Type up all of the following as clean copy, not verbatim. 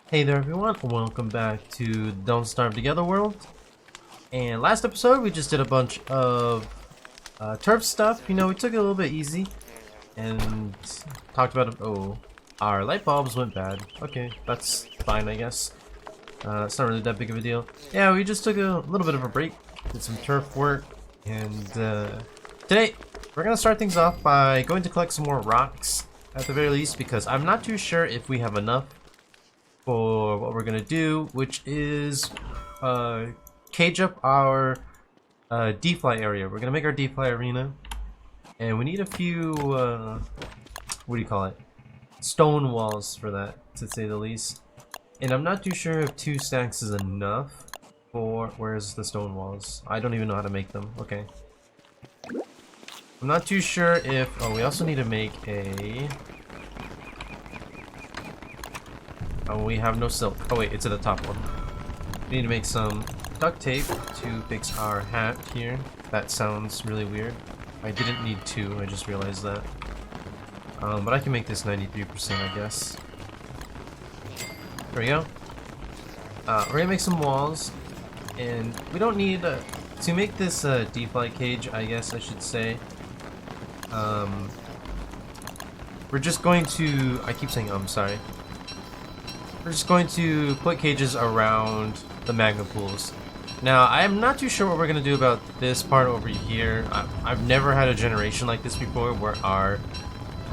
Hey there everyone, welcome back to Don't Starve Together World. And last episode we just did a bunch of turf stuff. You know, we took it a little bit easy and talked about oh, our light bulbs went bad. Okay, that's fine I guess. It's not really that big of a deal. Yeah, we just took a little bit of a break, did some turf work, and today we're gonna start things off by going to collect some more rocks at the very least, because I'm not too sure if we have enough for what we're gonna do, which is cage up our D-fly area. We're gonna make our D-fly arena, and we need a few what do you call it? Stone walls for that, to say the least. And I'm not too sure if 2 stacks is enough for where's the stone walls? I don't even know how to make them. Okay. I'm not too sure if we also need to make a we have no silk. Oh wait, it's at the top one. We need to make some duct tape to fix our hat here. That sounds really weird. I didn't need 2, I just realized that. But I can make this 93%, I guess. There we go. We're gonna make some walls, and we don't need to make this D-fly cage, I guess I should say. We're just going to, I keep saying sorry. We're just going to put cages around the magma pools. Now, I'm not too sure what we're going to do about this part over here. I've never had a generation like this before where our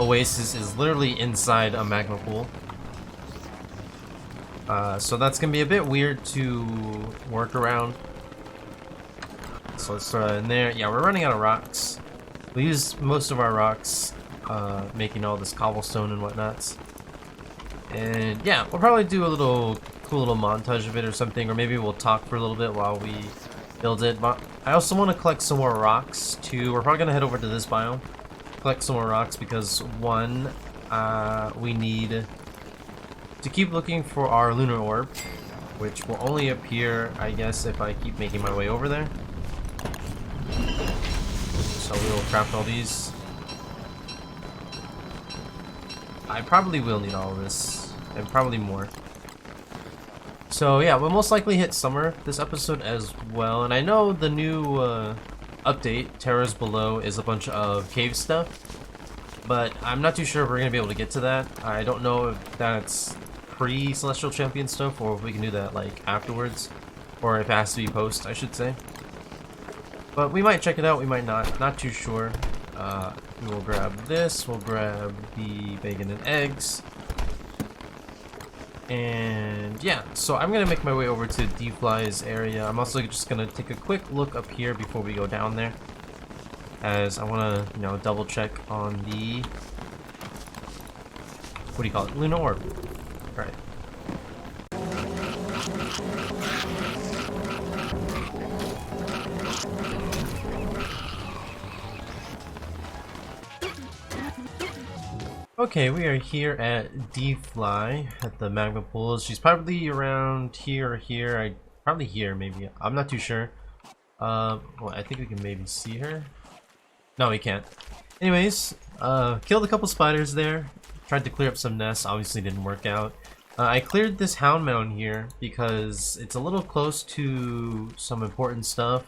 oasis is literally inside a magma pool. So that's going to be a bit weird to work around. So let's throw that in there. Yeah, we're running out of rocks. We used most of our rocks making all this cobblestone and whatnots. And yeah, we'll probably do a cool little montage of it or something, or maybe we'll talk for a little bit while we build it. But I also want to collect some more rocks too. We're probably gonna head over to this biome, collect some more rocks, because one, we need to keep looking for our lunar orb, which will only appear, I guess, if I keep making my way over there. So we will craft all these. I probably will need all of this, and probably more. So yeah, we'll most likely hit summer this episode as well. And I know the new update, Terrors Below, is a bunch of cave stuff, but I'm not too sure if we're going to be able to get to that. I don't know if that's pre-Celestial Champion stuff, or if we can do that like afterwards, or if it has to be post, I should say. But we might check it out, we might not too sure. We will grab this, we'll grab the bacon and eggs. And yeah, so I'm gonna make my way over to D-Fly's area. I'm also just gonna take a quick look up here before we go down there, as I wanna, you know, double check on the, what do you call it, lunar orb. All right. Okay, we are here at D-Fly at the magma pools. She's probably around here or here. Probably here, maybe. I'm not too sure. Well, I think we can maybe see her. No, we can't. Anyways, killed a couple spiders there. Tried to clear up some nests. Obviously didn't work out. I cleared this hound mound here because it's a little close to some important stuff.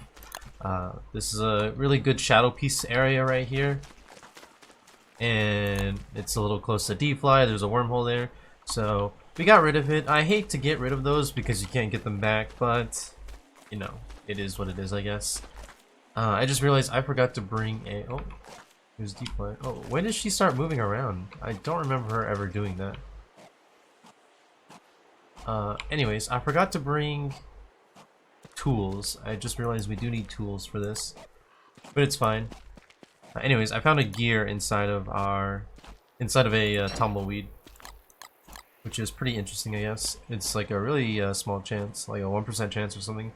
This is a really good shadow piece area right here. And it's a little close to D-Fly. There's a wormhole there, so we got rid of it. I hate to get rid of those because you can't get them back, but you know, it is what it is, I guess. I just realized I forgot to bring a there's D-Fly. Oh, when did she start moving around? I don't remember her ever doing that. Anyways, I forgot to bring tools. I just realized we do need tools for this, but it's fine. Anyways, I found a gear inside of a tumbleweed, which is pretty interesting, I guess. It's like a really small chance, like a 1% chance or something.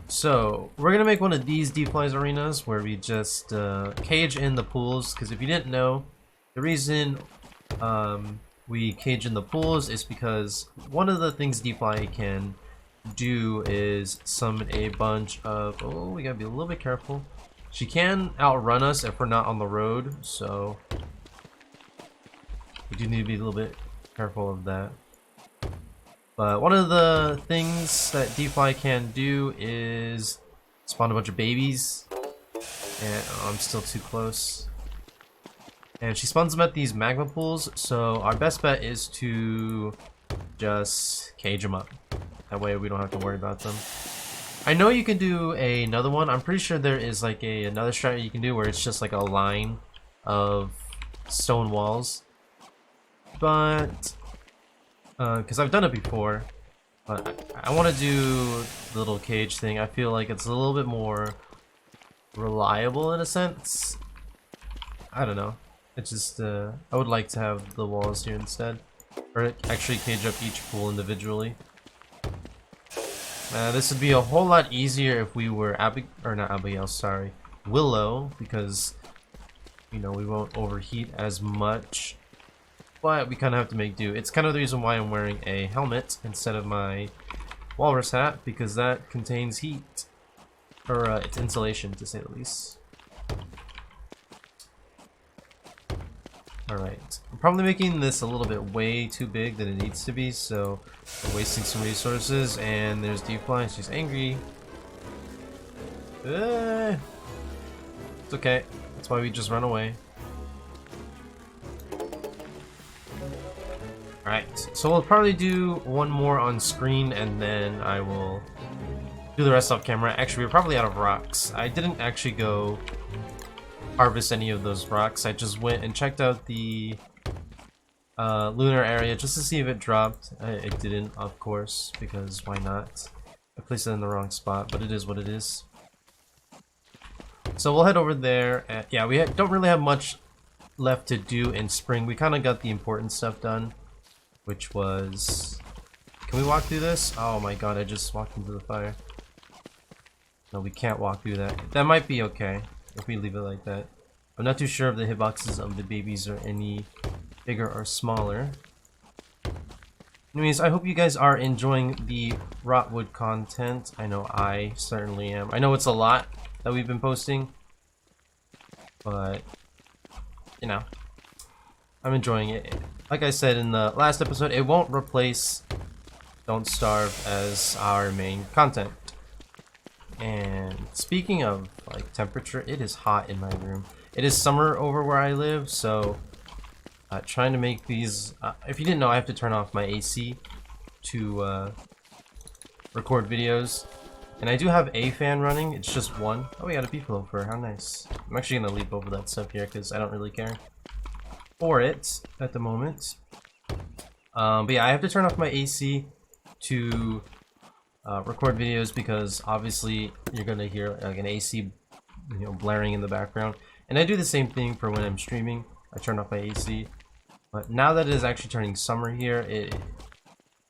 So we're gonna make one of these D-Fly's arenas where we just cage in the pools, because if you didn't know, the reason we cage in the pools is because one of the things D-Fly can do is summon a bunch of, oh, we gotta be a little bit careful. She can outrun us if we're not on the road, so we do need to be a little bit careful of that. But one of the things that DeFi can do is spawn a bunch of babies. And oh, I'm still too close. And she spawns them at these magma pools, so our best bet is to just cage them up. That way we don't have to worry about them. I know you can do another one. I'm pretty sure there is like another strat you can do where it's just like a line of stone walls. But because I've done it before, but I want to do the little cage thing. I feel like it's a little bit more reliable in a sense. I don't know. It's just I would like to have the walls here instead, or actually cage up each pool individually. This would be a whole lot easier if we were Willow, because you know we won't overheat as much. But we kind of have to make do. It's kind of the reason why I'm wearing a helmet instead of my walrus hat, because that contains heat, or it's insulation to say the least. Alright, I'm probably making this a little bit way too big than it needs to be, so we're wasting some resources. And there's DeFi, she's angry. It's okay, that's why we just run away. Alright, so we'll probably do one more on screen and then I will do the rest off camera. Actually, we're probably out of rocks. I didn't actually go harvest any of those rocks. I just went and checked out the lunar area just to see if it dropped. It didn't, of course, because why not? I placed it in the wrong spot, but it is what it is. So we'll head over there. Yeah, we don't really have much left to do in spring. We kind of got the important stuff done, which was... Can we walk through this? Oh my god, I just walked into the fire. No, we can't walk through that. That might be okay if we leave it like that. I'm not too sure if the hitboxes of the babies are any bigger or smaller. Anyways, I hope you guys are enjoying the Rotwood content. I know I certainly am. I know it's a lot that we've been posting, but you know, I'm enjoying it. Like I said in the last episode, it won't replace Don't Starve as our main content. And speaking of like temperature, it is hot in my room. It is summer over where I live, so trying to make these if you didn't know, I have to turn off my AC to record videos, and I do have a fan running. It's just one. Oh, we got a bee plover, how nice. I'm actually gonna leap over that stuff here because I don't really care for it at the moment. But yeah, I have to turn off my AC to record videos because obviously you're gonna hear like an AC, you know, blaring in the background. And I do the same thing for when I'm streaming. I turn off my AC. But now that it is actually turning summer here, it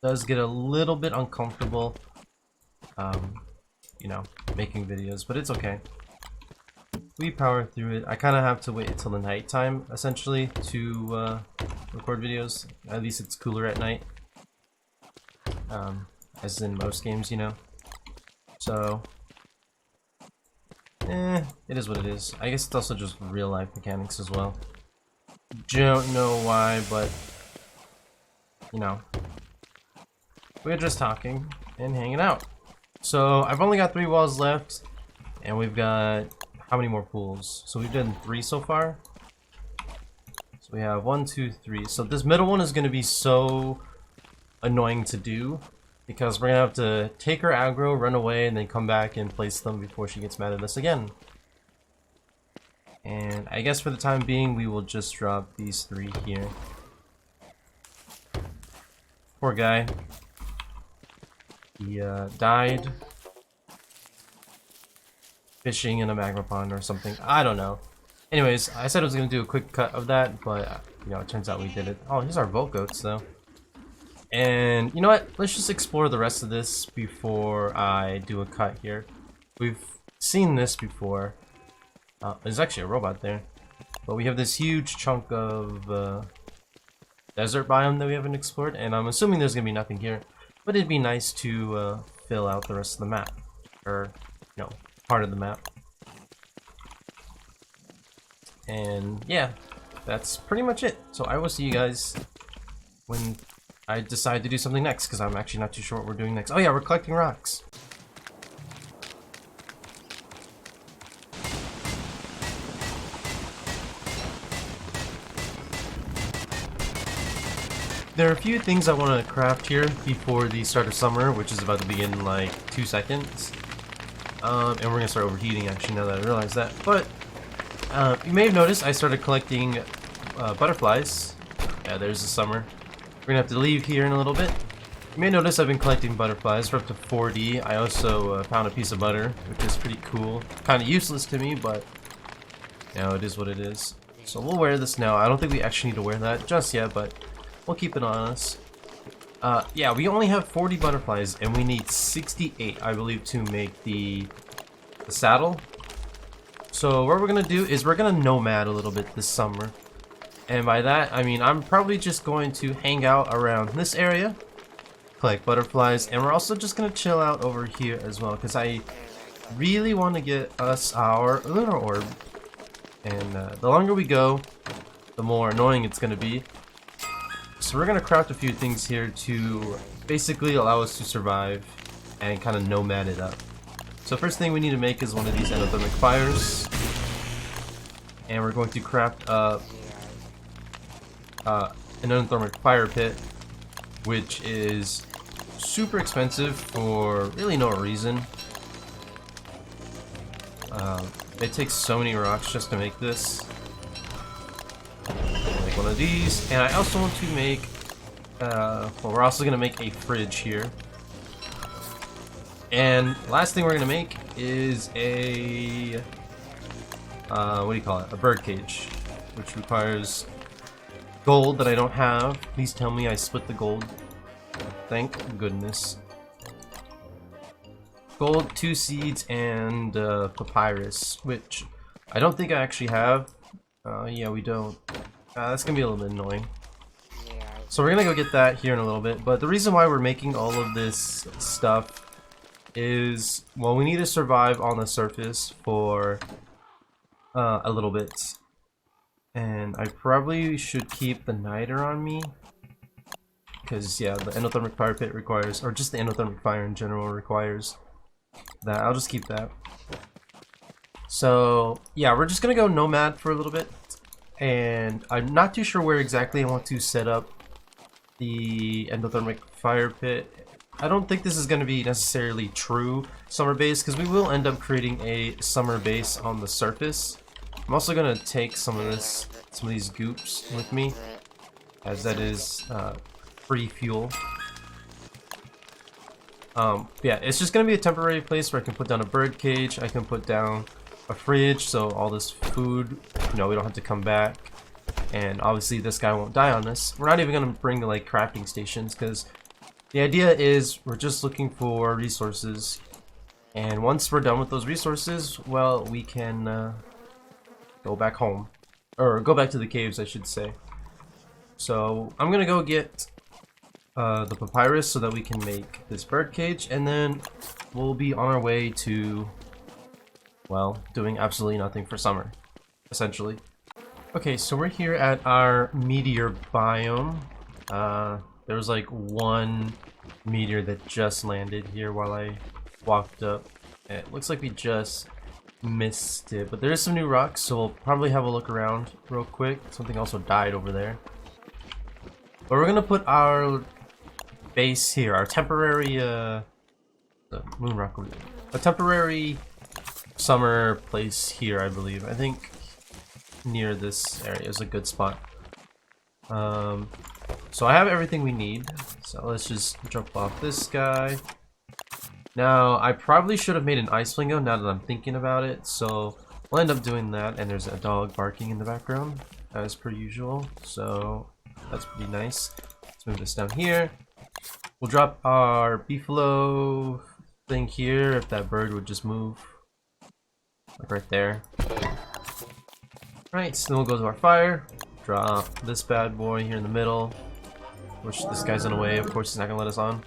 does get a little bit uncomfortable, you know, making videos, but it's okay. We power through it. I kind of have to wait until the nighttime, essentially, to record videos. At least it's cooler at night. As in most games, you know. So, it is what it is. I guess it's also just real life mechanics as well. Don't know why, but you know, we're just talking and hanging out. So I've only got 3 walls left, and we've got how many more pools? So we've done 3 so far. So we have 1, 2, 3. So this middle one is going to be so annoying to do because we're gonna have to take her aggro, run away, and then come back and place them before she gets mad at us again. And I guess for the time being, we will just drop these 3 here. Poor guy. He died fishing in a magma pond or something. I don't know. Anyways, I said I was going to do a quick cut of that, but you know, it turns out we did it. Oh, here's our vote goats though. And you know what? Let's just explore the rest of this before I do a cut here. We've seen this before. There's actually a robot there. But we have this huge chunk of desert biome that we haven't explored, and I'm assuming there's gonna be nothing here. But it'd be nice to fill out the rest of the map, or you know, part of the map. And yeah, that's pretty much it. So I will see you guys when I decide to do something next because I'm actually not too sure what we're doing next. Oh yeah, we're collecting rocks. There are a few things I want to craft here before the start of summer, which is about to begin in like 2 seconds. And we're gonna start overheating actually now that I realize that. But you may have noticed I started collecting butterflies. Yeah, there's the summer. We're gonna have to leave here in a little bit. You may notice I've been collecting butterflies. We're up to 40. I also found a piece of butter, which is pretty cool. Kind of useless to me, but you know, it is what it is. So we'll wear this now. I don't think we actually need to wear that just yet, but we'll keep it on us. Yeah, we only have 40 butterflies, and we need 68, I believe, to make the saddle. So what we're gonna do is we're gonna nomad a little bit this summer. And by that, I mean I'm probably just going to hang out around this area, collect butterflies, and we're also just gonna chill out over here as well, because I really want to get us our lunar orb. And the longer we go, the more annoying it's gonna be. So we're gonna craft a few things here to basically allow us to survive and kind of nomad it up. So first thing we need to make is one of these endothermic fires, and we're going to craft up an endothermic fire pit, which is super expensive for really no reason. It takes so many rocks just to make this. Make one of these, and I also want to make well, we're also gonna make a fridge here. And last thing we're gonna make is a what do you call it? A bird cage, which requires gold that I don't have. Please tell me I split the gold. Thank goodness. Gold, 2 seeds, and papyrus, which I don't think I actually have. Yeah, we don't. That's gonna be a little bit annoying. So we're gonna go get that here in a little bit. But the reason why we're making all of this stuff is, well, we need to survive on the surface for a little bit. And I probably should keep the niter on me, because yeah, the endothermic fire pit requires, or just the endothermic fire in general requires that. I'll just keep that. So yeah, we're just gonna go nomad for a little bit, and I'm not too sure where exactly I want to set up the endothermic fire pit. I don't think this is going to be necessarily true summer base, because we will end up creating a summer base on the surface. I'm also going to take some of these goops with me, as that is free fuel. Yeah, it's just going to be a temporary place where I can put down a bird cage, I can put down a fridge, so all this food, you know, we don't have to come back. And obviously this guy won't die on us. We're not even going to bring the like crafting stations, because the idea is we're just looking for resources. And once we're done with those resources, well, we can go back home. Or go back to the caves, I should say. So I'm going to go get the papyrus so that we can make this bird cage. And then we'll be on our way to, well, doing absolutely nothing for summer, essentially. Okay, so we're here at our meteor biome. There was like one meteor that just landed here while I walked up. It looks like we just missed it, but there's some new rocks, so we'll probably have a look around real quick. Something also died over there. But we're gonna put our base here, our temporary the moon rock, a temporary summer place here, I believe. I think near this area is a good spot. So I have everything we need, so let's just jump off this guy. Now I probably should have made an ice flingo now that I'm thinking about it, so we'll end up doing that. And there's a dog barking in the background as per usual, so that's pretty nice. Let's move this down here. We'll drop our beefalo thing here if that bird would just move, like right there. Right, so then we'll go to our fire, drop this bad boy here in the middle, which this guy's in the way, of course he's not gonna let us on.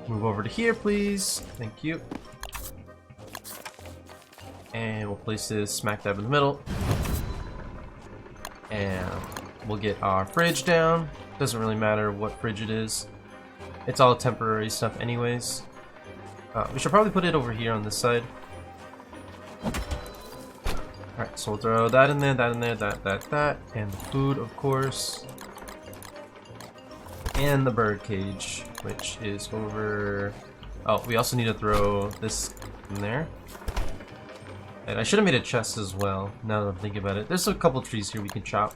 Move over to here, please. Thank you. And we'll place this smack dab in the middle. And we'll get our fridge down. Doesn't really matter what fridge it is. It's all temporary stuff anyways. We should probably put it over here on this side. Alright, so we'll throw that in there, that, and the food, of course. And the bird cage, which is over... Oh, we also need to throw this in there. And I should have made a chest as well, now that I'm thinking about it. There's a couple trees here we can chop.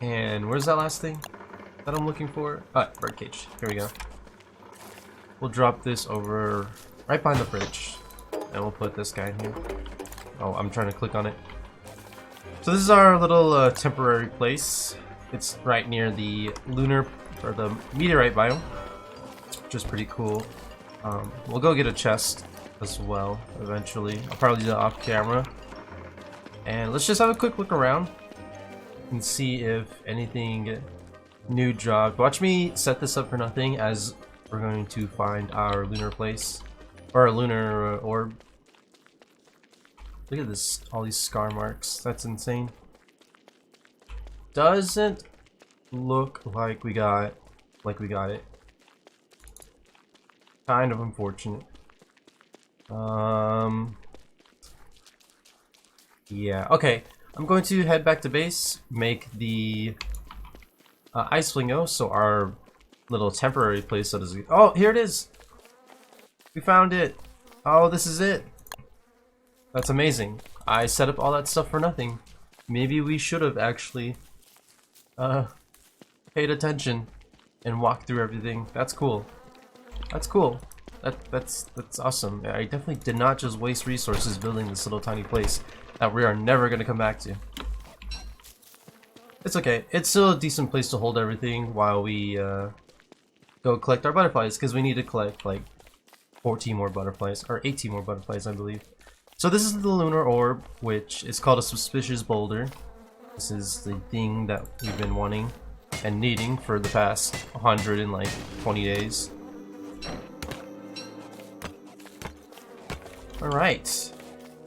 And where's that last thing that I'm looking for? Ah, bird cage. Here we go. We'll drop this over right behind the fridge. And we'll put this guy in here. Oh, I'm trying to click on it. So this is our little temporary place. It's right near the lunar, or the meteorite biome, which is pretty cool. We'll go get a chest as well, eventually. I'll probably do that off camera. And let's just have a quick look around and see if anything new dropped. Watch me set this up for nothing as we're going to find our lunar place, or our lunar orb. Look at this, all these scar marks. That's insane. Doesn't look like we got it. Kind of unfortunate. Yeah, okay. I'm going to head back to base, make the ice flingo, so our little temporary place that is... Oh, here it is! We found it! Oh, this is it! That's amazing. I set up all that stuff for nothing. Maybe we should have actually paid attention and walked through everything. That's cool. That's cool. That's awesome. I definitely did not just waste resources building this little tiny place that we are never going to come back to. It's okay. It's still a decent place to hold everything while we go collect our butterflies, because we need to collect like 14 more butterflies, or 18 more butterflies, I believe. So this is the lunar orb, which is called a suspicious boulder. This is the thing that we've been wanting and needing for the past 120 days. Alright.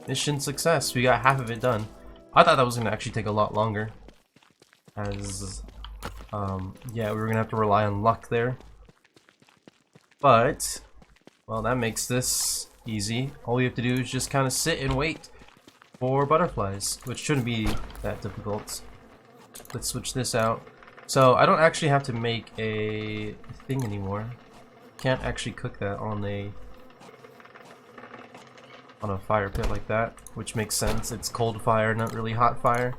Mission success. We got half of it done. I thought that was going to actually take a lot longer. As, yeah, we were going to have to rely on luck there. But, well, that makes this easy. All we have to do is just kind of sit and wait for butterflies, which shouldn't be that difficult. Let's switch this out. So I don't actually have to make a thing anymore. Can't actually cook that on a fire pit like that, which makes sense. It's cold fire, not really hot fire.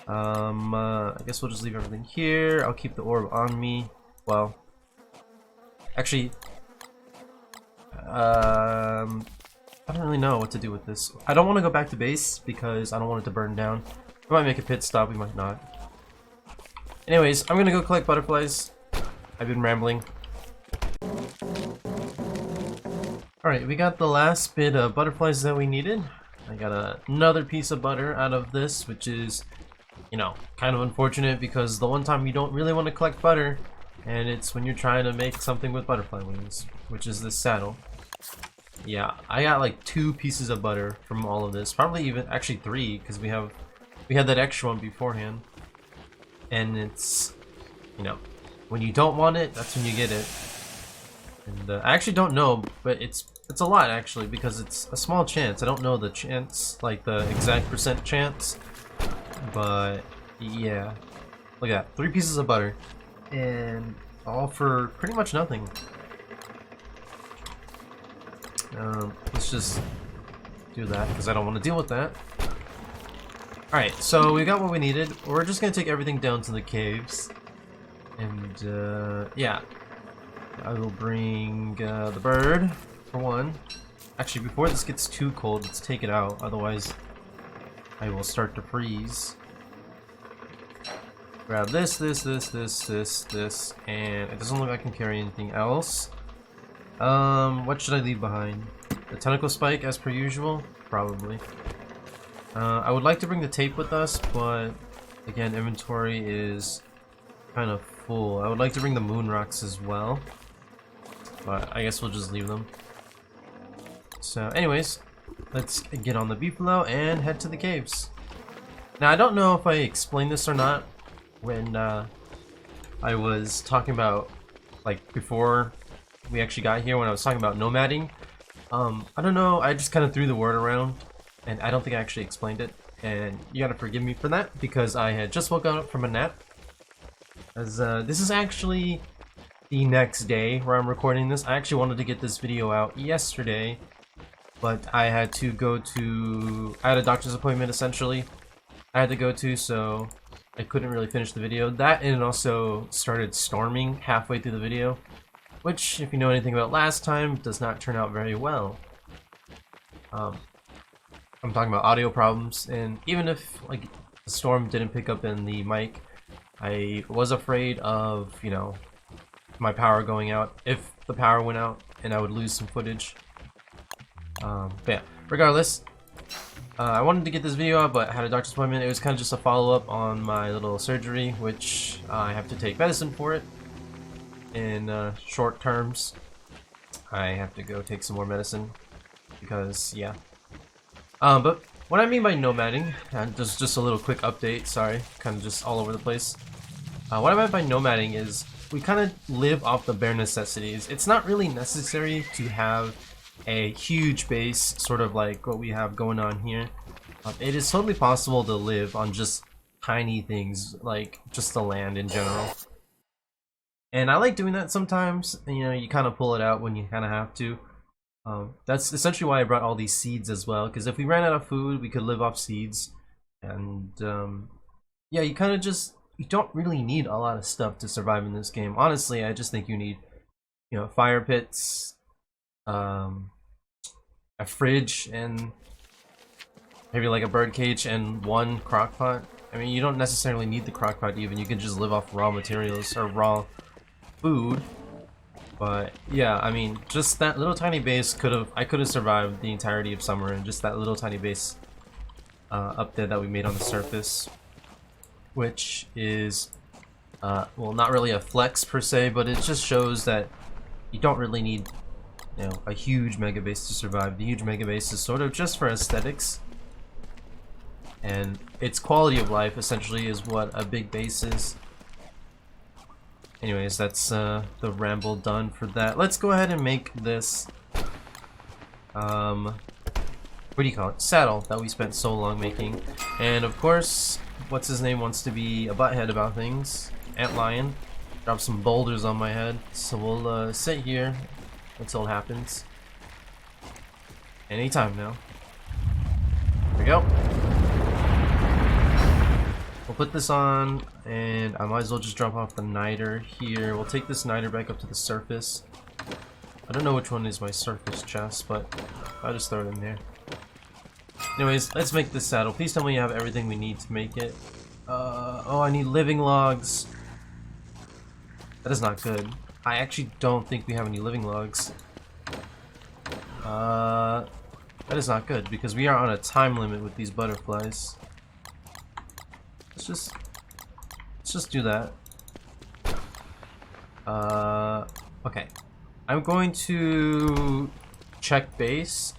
I guess we'll just leave everything here. I'll keep the orb on me. Well, actually, I don't really know what to do with this. I don't want to go back to base because I don't want it to burn down. We might make a pit stop, we might not. Anyways, I'm gonna go collect butterflies. I've been rambling. Alright, we got the last bit of butterflies that we needed. I got another piece of butter out of this, which is, you know, kind of unfortunate because the one time you don't really want to collect butter, and it's when you're trying to make something with butterfly wings, which is this saddle. Yeah, I got like 2 pieces of butter from all of this, probably even actually 3, because we had that extra one beforehand. And it's, you know, when you don't want it, that's when you get it. And I actually don't know, but it's a lot actually, because it's a small chance. I don't know the chance, like the exact percent chance, but yeah. Look at that, 3 pieces of butter, and all for pretty much nothing. Let's just do that because I don't want to deal with that. Alright, so we got what we needed. We're just gonna take everything down to the caves, and yeah, I will bring the bird for one. Actually, before this gets too cold, let's take it out, otherwise I will start to freeze. Grab this, and it doesn't look like I can carry anything else. What should I leave behind? The tentacle spike as per usual? Probably. I would like to bring the tape with us, but again, inventory is kind of full. I would like to bring the moon rocks as well, but I guess we'll just leave them. So anyways, let's get on the beefalo and head to the caves. Now I don't know if I explained this or not when I was talking about, like, before we actually got here, when I was talking about nomading. I don't know, I just kind of threw the word around, and I don't think I actually explained it, and you gotta forgive me for that, because I had just woken up from a nap. As this is actually the next day where I'm recording this. I actually wanted to get this video out yesterday, but I had to go to... I had a doctor's appointment, essentially, I had to go to, so I couldn't really finish the video. That, and it also started storming halfway through the video, which, if you know anything about last time, does not turn out very well. I'm talking about audio problems, and even if, like, the storm didn't pick up in the mic, I was afraid of, you know, my power going out. If the power went out, and I would lose some footage. But yeah, regardless, I wanted to get this video out, but I had a doctor's appointment. It was kind of just a follow-up on my little surgery, which I have to take medicine for it. In short terms, I have to go take some more medicine because, yeah. But what I mean by nomading, and just a little quick update, sorry, kind of just all over the place. What I meant by nomading is we kind of live off the bare necessities. It's not really necessary to have a huge base, sort of like what we have going on here. It is totally possible to live on just tiny things, like just the land in general. And I like doing that sometimes. You know, you kind of pull it out when you kind of have to. That's essentially why I brought all these seeds as well, because if we ran out of food, we could live off seeds. And yeah, you kind of just, you don't really need a lot of stuff to survive in this game. Honestly, I just think you need, you know, fire pits, a fridge, and maybe like a bird cage and one crock pot. I mean, you don't necessarily need the crock pot even. You can just live off raw materials or raw food. But yeah, I mean, just that little tiny base I could have survived the entirety of summer in just that little tiny base up there that we made on the surface, which is well, not really a flex per se, but it just shows that you don't really need, you know, a huge mega base to survive. The huge mega base is sort of just for aesthetics, and its quality of life essentially is what a big base is. Anyways, that's the ramble done for that. Let's go ahead and make this what do you call it? Saddle that we spent so long making. And of course, what's his name wants to be a butthead about things. Antlion. Drop some boulders on my head. So we'll sit here until it happens. Anytime now. There we go. We'll put this on, and I might as well just drop off the niter here. We'll take this niter back up to the surface. I don't know which one is my surface chest, but I'll just throw it in there. Anyways, let's make this saddle. Please tell me you have everything we need to make it. Oh, I need living logs. That is not good. I actually don't think we have any living logs. That is not good, because we are on a time limit with these butterflies. Let's just do that. Okay. I'm going to check base,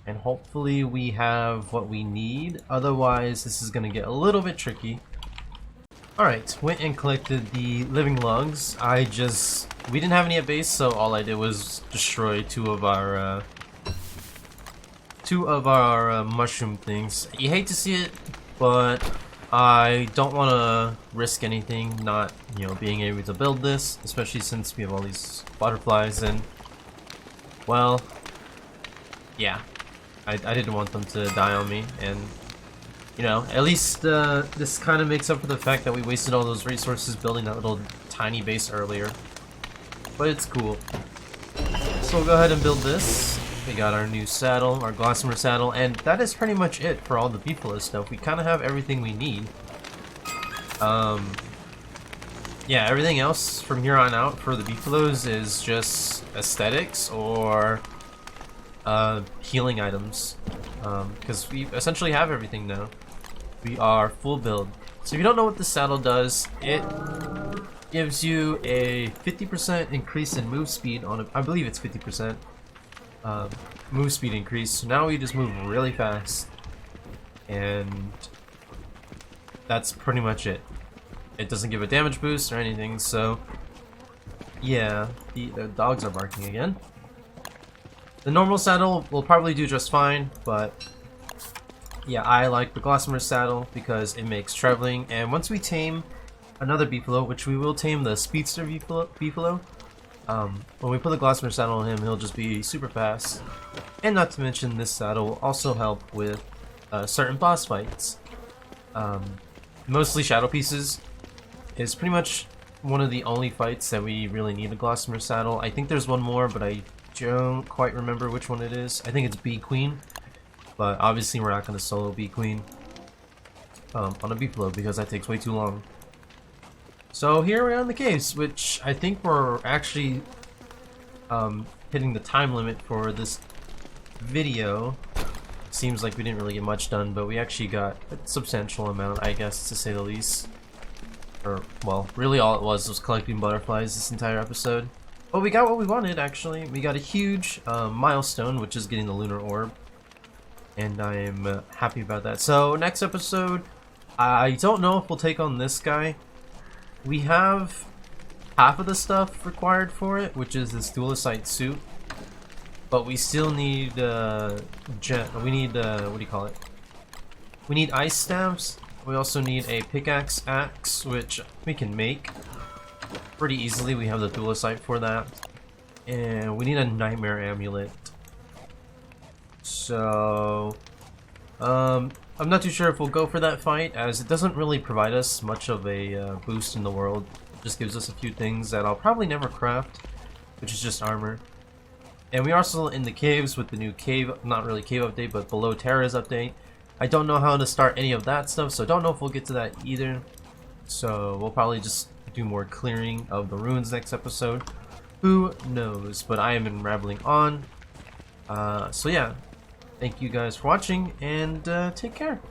and hopefully we have what we need. Otherwise, this is gonna get a little bit tricky. Alright, went and collected the living logs. We didn't have any at base, so all I did was destroy two of our mushroom things. You hate to see it, but I don't want to risk anything not, you know, being able to build this, especially since we have all these butterflies, and, well, yeah, I didn't want them to die on me, and, you know, at least this kind of makes up for the fact that we wasted all those resources building that little tiny base earlier, but it's cool. So we'll go ahead and build this. We got our new saddle, our gossamer saddle, and that is pretty much it for all the beefalo stuff. We kind of have everything we need. Yeah, everything else from here on out for the beefalos is just aesthetics or healing items, because we essentially have everything now. We are full build. So if you don't know what the saddle does, it gives you a 50% increase in move speed on it. I believe it's 50%. Move speed increase, so now we just move really fast, and that's pretty much it. it doesn't give a damage boost or anything, so yeah, the dogs are barking again. The normal saddle will probably do just fine, but yeah, I like the Gossamer saddle because it makes traveling, and once we tame another beefalo, which we will tame the speedster beefalo, when we put the Gossamer saddle on him, he'll just be super fast. And not to mention, this saddle will also help with certain boss fights. Mostly Shadow Pieces is pretty much one of the only fights that we really need a Gossamer saddle. I think there's one more, but I don't quite remember which one it is. I think it's Bee Queen, but obviously we're not going to solo Bee Queen on a beefalo because that takes way too long. So here we are in the caves, which I think we're actually hitting the time limit for this video. Seems like we didn't really get much done, but we actually got a substantial amount, I guess, to say the least. Or, well, really all it was collecting butterflies this entire episode. But we got what we wanted, actually. We got a huge milestone, which is getting the lunar orb. And I'm happy about that. So, next episode, I don't know if we'll take on this guy. We have half of the stuff required for it, which is this Thulecite suit. But we still need, what do you call it? We need ice stabs. We also need a pickaxe axe, which we can make pretty easily. We have the Thulecite for that. And we need a Nightmare amulet. So, I'm not too sure if we'll go for that fight, as it doesn't really provide us much of a boost in the world. It just gives us a few things that I'll probably never craft, which is just armor. And we are still in the caves with the new cave, not really cave update, but below Terra's update. I don't know how to start any of that stuff, so I don't know if we'll get to that either. So we'll probably just do more clearing of the ruins next episode. Who knows? But I am rambling on. So yeah, thank you guys for watching, and take care.